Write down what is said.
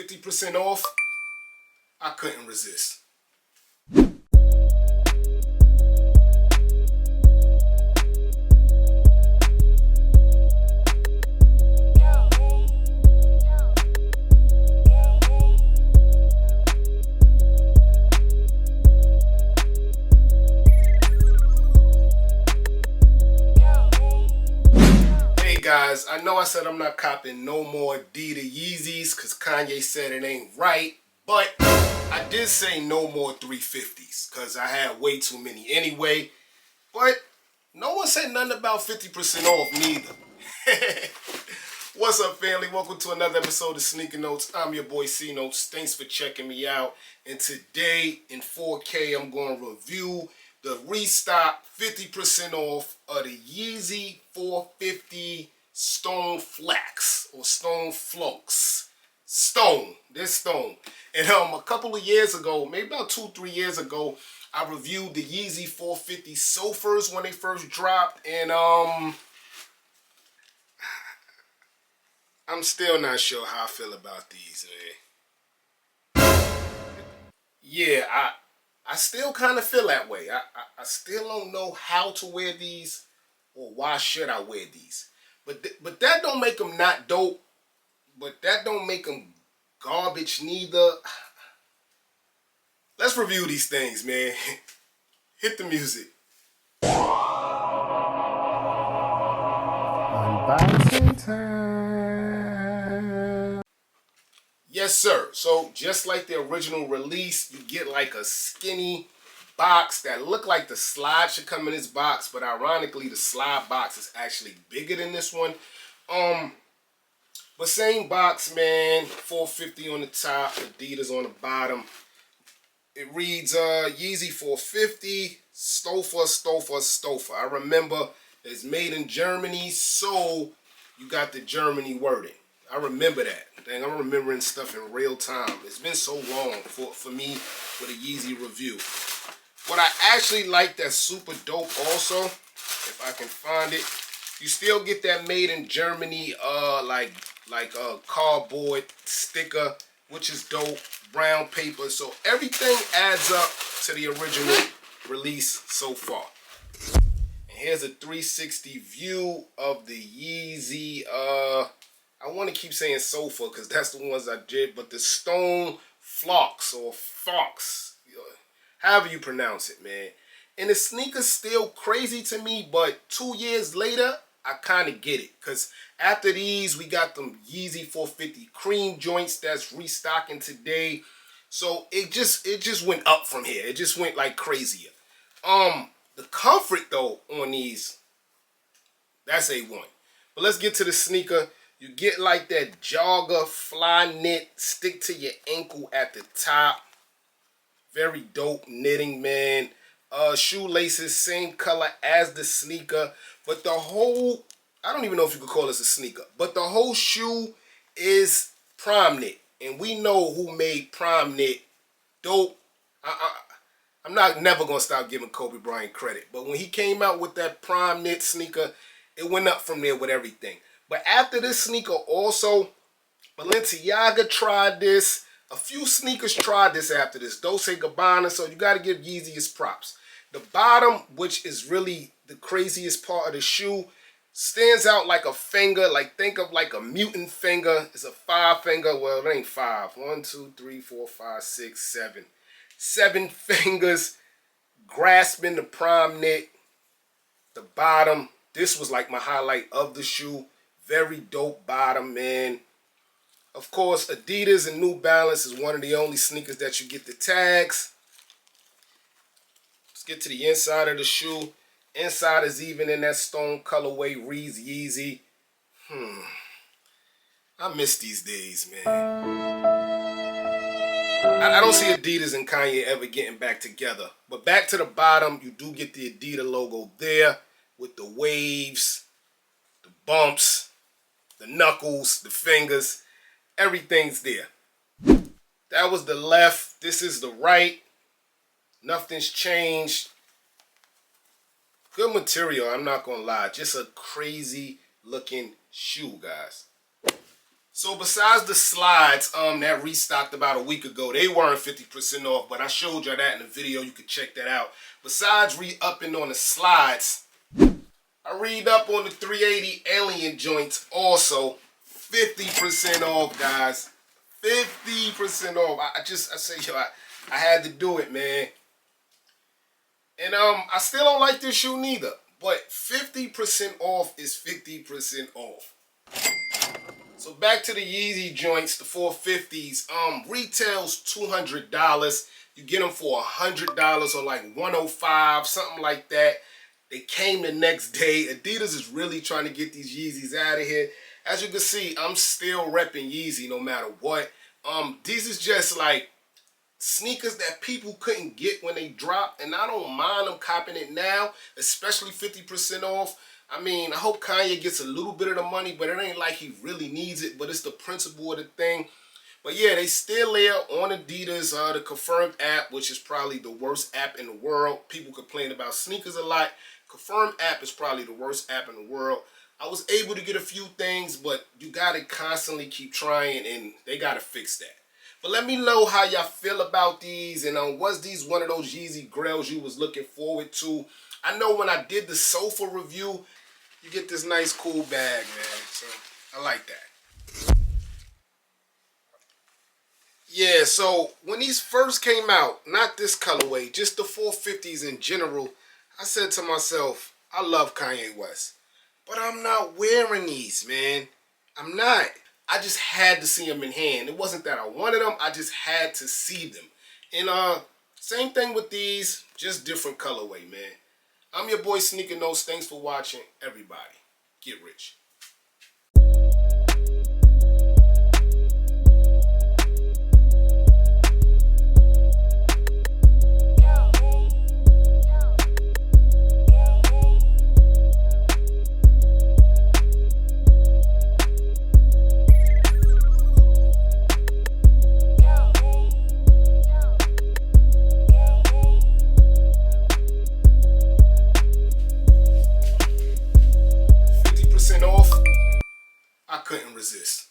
50% off, I couldn't resist. Guys, I know I said I'm not copping no more ADIDAS YEEZY'S because Kanye said it ain't right, but I did say no more 350s because I had way too many anyway. But no one said nothing about 50% off neither. What's up, family? Welcome to another episode of Sneaker Notes. I'm your boy C Notes. Thanks for checking me out. And today in 4K, I'm going to review the restock 50% off of the Yeezy 450 Stone Flax or Stone Floats. Stone. This Stone. And a couple of years ago, maybe about 2-3 years ago, I reviewed the Yeezy 450 Sofas when they first dropped, and I'm still not sure how I feel about these, man. Yeah, I still kind of feel that way. I still don't know how to wear these or why should I wear these. But that don't make them not dope. But that don't make them garbage neither. Let's review these things, man. Hit the music. Unboxing time. Yes, sir. So just like the original release, you get like a skinny box that look like the slide should come in this box, but ironically the slide box is actually bigger than this one. But same box, man. 450 on the top, ADIDAS on the bottom. It reads Yeezy 450 Stouffer. I remember it's made in Germany, so you got the Germany wording. I remember that. Dang, I'm remembering stuff in real time. It's been so long for me with a Yeezy review. What I actually like that's super dope also, if I can find it, you still get that made in Germany like cardboard sticker, which is dope, brown paper. So everything adds up to the original release so far. And here's a 360 view of the Yeezy, I want to keep saying sofa because that's the ones I did, but the Stone Flax or Fox, however you pronounce it, man. And the sneaker's still crazy to me, but 2 years later, I kind of get it. Because after these, we got them Yeezy 450 cream joints that's restocking today. So it just went up from here. It just went like crazier. The comfort though on these, that's A1. But let's get to the sneaker. You get like that jogger fly knit, stick to your ankle at the top. Very dope knitting, man. Shoelaces, same color as the sneaker. But the whole, I don't even know if you could call this a sneaker, but the whole shoe is prime knit. And we know who made prime knit dope. I'm never going to stop giving Kobe Bryant credit. But when he came out with that prime knit sneaker, it went up from there with everything. But after this sneaker also, Balenciaga tried this. A few sneakers tried this after this. Dolce & Gabbana, so you got to give Yeezy his props. The bottom, which is really the craziest part of the shoe, stands out like a finger. Like, think of like a mutant finger. It's a 5 finger. Well, it ain't 5. 1, 2, 3, 4, 5, 6, 7. 7 fingers grasping the prime knit. The bottom, this was like my highlight of the shoe. Very dope bottom, man. Of course, ADIDAS and New Balance is one of the only sneakers that you get the tags. Let's get to the inside of the shoe. Inside is even in that stone colorway, reads Yeezy. I miss these days, man. I don't see ADIDAS and Kanye ever getting back together. But back to the bottom, you do get the ADIDAS logo there with the waves, the bumps, the knuckles, the fingers, everything's there. That was the left. This is the right. Nothing's changed. Good material, I'm not going to lie. Just a crazy looking shoe, guys. So besides the slides that restocked about a week ago, they weren't 50% off, but I showed you that in the video. You can check that out. Besides re-upping on the slides, I read up on the 380 alien joints also. 50% off, guys. 50% off. I say, yo, I had to do it, man. And I still don't like this shoe neither. But 50% off is 50% off. So back to the Yeezy joints, the 450s. Retails $200. You get them for $100 or like $105, something like that. They came the next day. Adidas is really trying to get these Yeezys out of here. As you can see, I'm still repping Yeezy no matter what. These is just like sneakers that people couldn't get when they dropped, and I don't mind them copping it now, especially 50% off. I mean, I hope Kanye gets a little bit of the money, but it ain't like he really needs it, but it's the principle of the thing. But yeah, they still there on Adidas, the Confirmed app, which is probably the worst app in the world. People complain about sneakers a lot. Confirmed app is probably the worst app in the world. I was able to get a few things, but you got to constantly keep trying, and they got to fix that. But let me know how y'all feel about these, and was these one of those Yeezy grails you was looking forward to? I know when I did the sofa review, you get this nice cool bag, man. So I like that. Yeah, so when these first came out, not this colorway, just the 450s in general, I said to myself, I love Kanye West, but I'm not wearing these, man. I'm not. I just had to see them in hand. It wasn't that I wanted them. I just had to see them. And same thing with these, just different colorway, man. I'm your boy Sneaker Notes. Thanks for watching, everybody. Get rich. Off, I couldn't resist.